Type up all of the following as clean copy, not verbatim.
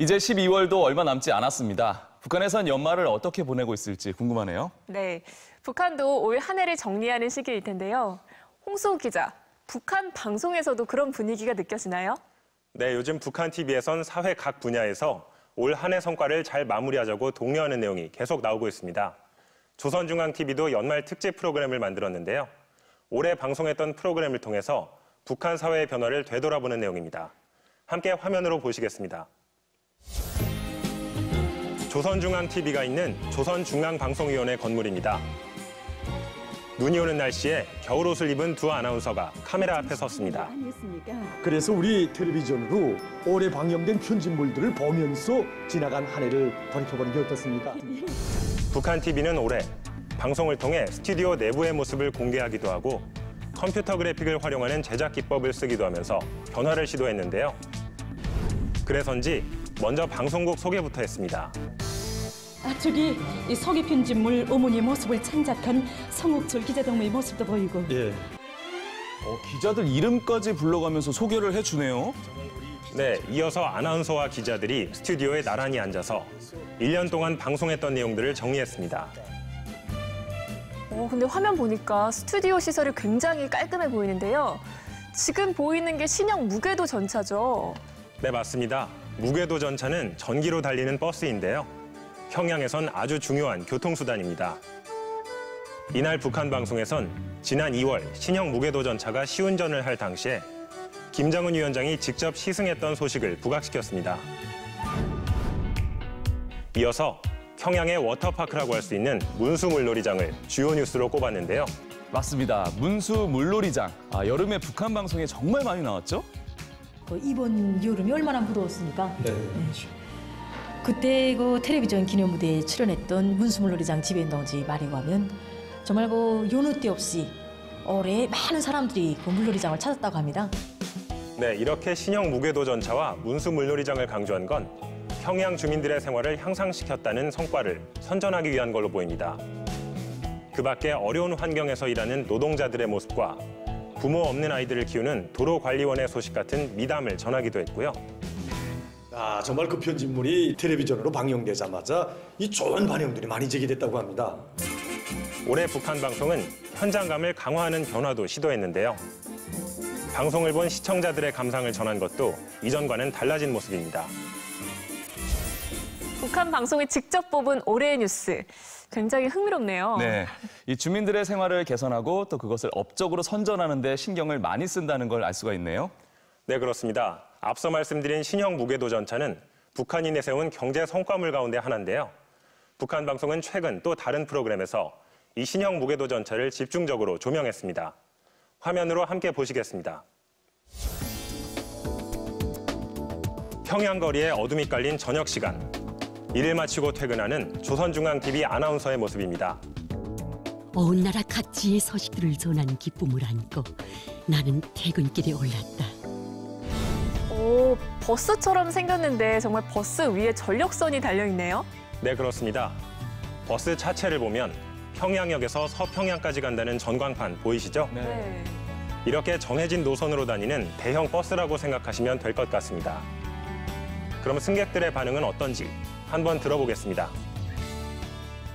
이제 12월도 얼마 남지 않았습니다. 북한에선 연말을 어떻게 보내고 있을지 궁금하네요. 네, 북한도 올 한 해를 정리하는 시기일 텐데요. 홍수호 기자, 북한 방송에서도 그런 분위기가 느껴지나요? 네, 요즘 북한 TV에선 사회 각 분야에서 올 한 해 성과를 잘 마무리하자고 독려하는 내용이 계속 나오고 있습니다. 조선중앙TV도 연말 특집 프로그램을 만들었는데요. 올해 방송했던 프로그램을 통해서 북한 사회의 변화를 되돌아보는 내용입니다. 함께 화면으로 보시겠습니다. 조선중앙TV가 있는 조선중앙방송위원회 건물입니다. 눈이 오는 날씨에 겨울옷을 입은 두 아나운서가 카메라 앞에 섰습니다. 그래서 우리 텔레비전으로 올해 방영된 편집물들을 보면서 지나간 한 해를 돌이켜보는 게 어떻습니까? 북한 TV는 올해 방송을 통해 스튜디오 내부의 모습을 공개하기도 하고 컴퓨터 그래픽을 활용하는 제작 기법을 쓰기도 하면서 변화를 시도했는데요. 그래서인지 먼저 방송국 소개부터 했습니다. 저기 이 서기 편집물 어머니의 모습을 창작한 성욱철 기자 동무의 모습도 보이고. 예. 기자들 이름까지 불러가면서 소개를 해주네요. 네, 이어서 아나운서와 기자들이 스튜디오에 나란히 앉아서 1년 동안 방송했던 내용들을 정리했습니다. 근데 화면 보니까 스튜디오 시설이 굉장히 깔끔해 보이는데요. 지금 보이는 게 신형 무궤도 전차죠? 네, 맞습니다. 무궤도 전차는 전기로 달리는 버스인데요. 평양에선 아주 중요한 교통수단입니다. 이날 북한 방송에선 지난 2월 신형 무궤도 전차가 시운전을 할 당시에 김정은 위원장이 직접 시승했던 소식을 부각시켰습니다. 이어서 평양의 워터파크라고 할 수 있는 문수 물놀이장을 주요 뉴스로 꼽았는데요. 맞습니다. 문수 물놀이장. 여름에 북한 방송에 정말 많이 나왔죠? 이번 여름이 얼마나 무더웠습니까? 네. 그때 그 텔레비전 기념 무대에 출연했던 문수물놀이장 지배인동지 말이고 하면 정말 그 여느 때 없이 올해 많은 사람들이 그 물놀이장을 찾았다고 합니다. 네, 이렇게 신형 무궤도 전차와 문수 물놀이장을 강조한 건 평양 주민들의 생활을 향상시켰다는 성과를 선전하기 위한 걸로 보입니다. 그 밖에 어려운 환경에서 일하는 노동자들의 모습과 부모 없는 아이들을 키우는 도로관리원의 소식 같은 미담을 전하기도 했고요. 정말 그 편집물이 텔레비전으로 방영되자마자 이 좋은 반응들이 많이 제기됐다고 합니다. 올해 북한 방송은 현장감을 강화하는 변화도 시도했는데요. 방송을 본 시청자들의 감상을 전한 것도 이전과는 달라진 모습입니다. 북한 방송이 직접 뽑은 올해의 뉴스. 굉장히 흥미롭네요. 네, 이 주민들의 생활을 개선하고 또 그것을 업적으로 선전하는 데 신경을 많이 쓴다는 걸 알 수가 있네요. 네, 그렇습니다. 앞서 말씀드린 신형 무궤도 전차는 북한이 내세운 경제 성과물 가운데 하나인데요. 북한 방송은 최근 또 다른 프로그램에서 이 신형 무궤도 전차를 집중적으로 조명했습니다. 화면으로 함께 보시겠습니다. 평양 거리에 어둠이 깔린 저녁 시간. 일을 마치고 퇴근하는 조선중앙TV 아나운서의 모습입니다. 온 나라 각지의 소식들을 전하는 기쁨을 안고 나는 퇴근길에 올랐다. 버스처럼 생겼는데 정말 버스 위에 전력선이 달려있네요? 네, 그렇습니다. 버스 차체를 보면 평양역에서 서평양까지 간다는 전광판 보이시죠? 네. 이렇게 정해진 노선으로 다니는 대형 버스라고 생각하시면 될 것 같습니다. 그럼 승객들의 반응은 어떤지 한번 들어보겠습니다.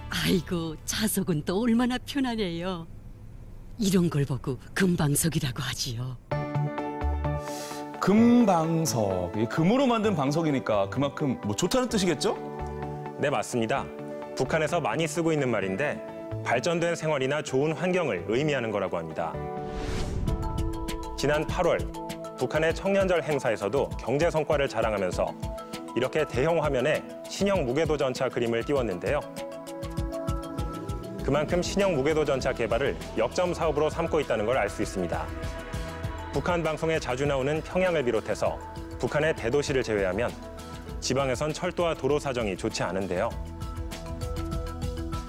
아이고, 좌석은 또 얼마나 편하네요. 이런 걸 보고 금방석이라고 하지요. 금방석. 금으로 만든 방석이니까 그만큼 좋다는 뜻이겠죠? 네, 맞습니다. 북한에서 많이 쓰고 있는 말인데 발전된 생활이나 좋은 환경을 의미하는 거라고 합니다. 지난 8월 북한의 청년절 행사에서도 경제 성과를 자랑하면서 이렇게 대형 화면에 신형 무궤도 전차 그림을 띄웠는데요. 그만큼 신형 무궤도 전차 개발을 역점 사업으로 삼고 있다는 걸 알 수 있습니다. 북한 방송에 자주 나오는 평양을 비롯해서 북한의 대도시를 제외하면 지방에선 철도와 도로 사정이 좋지 않은데요.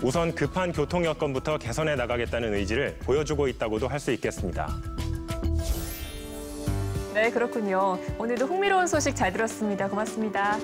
우선 급한 교통 여건부터 개선해 나가겠다는 의지를 보여주고 있다고도 할 수 있겠습니다. 네, 그렇군요. 오늘도 흥미로운 소식 잘 들었습니다. 고맙습니다.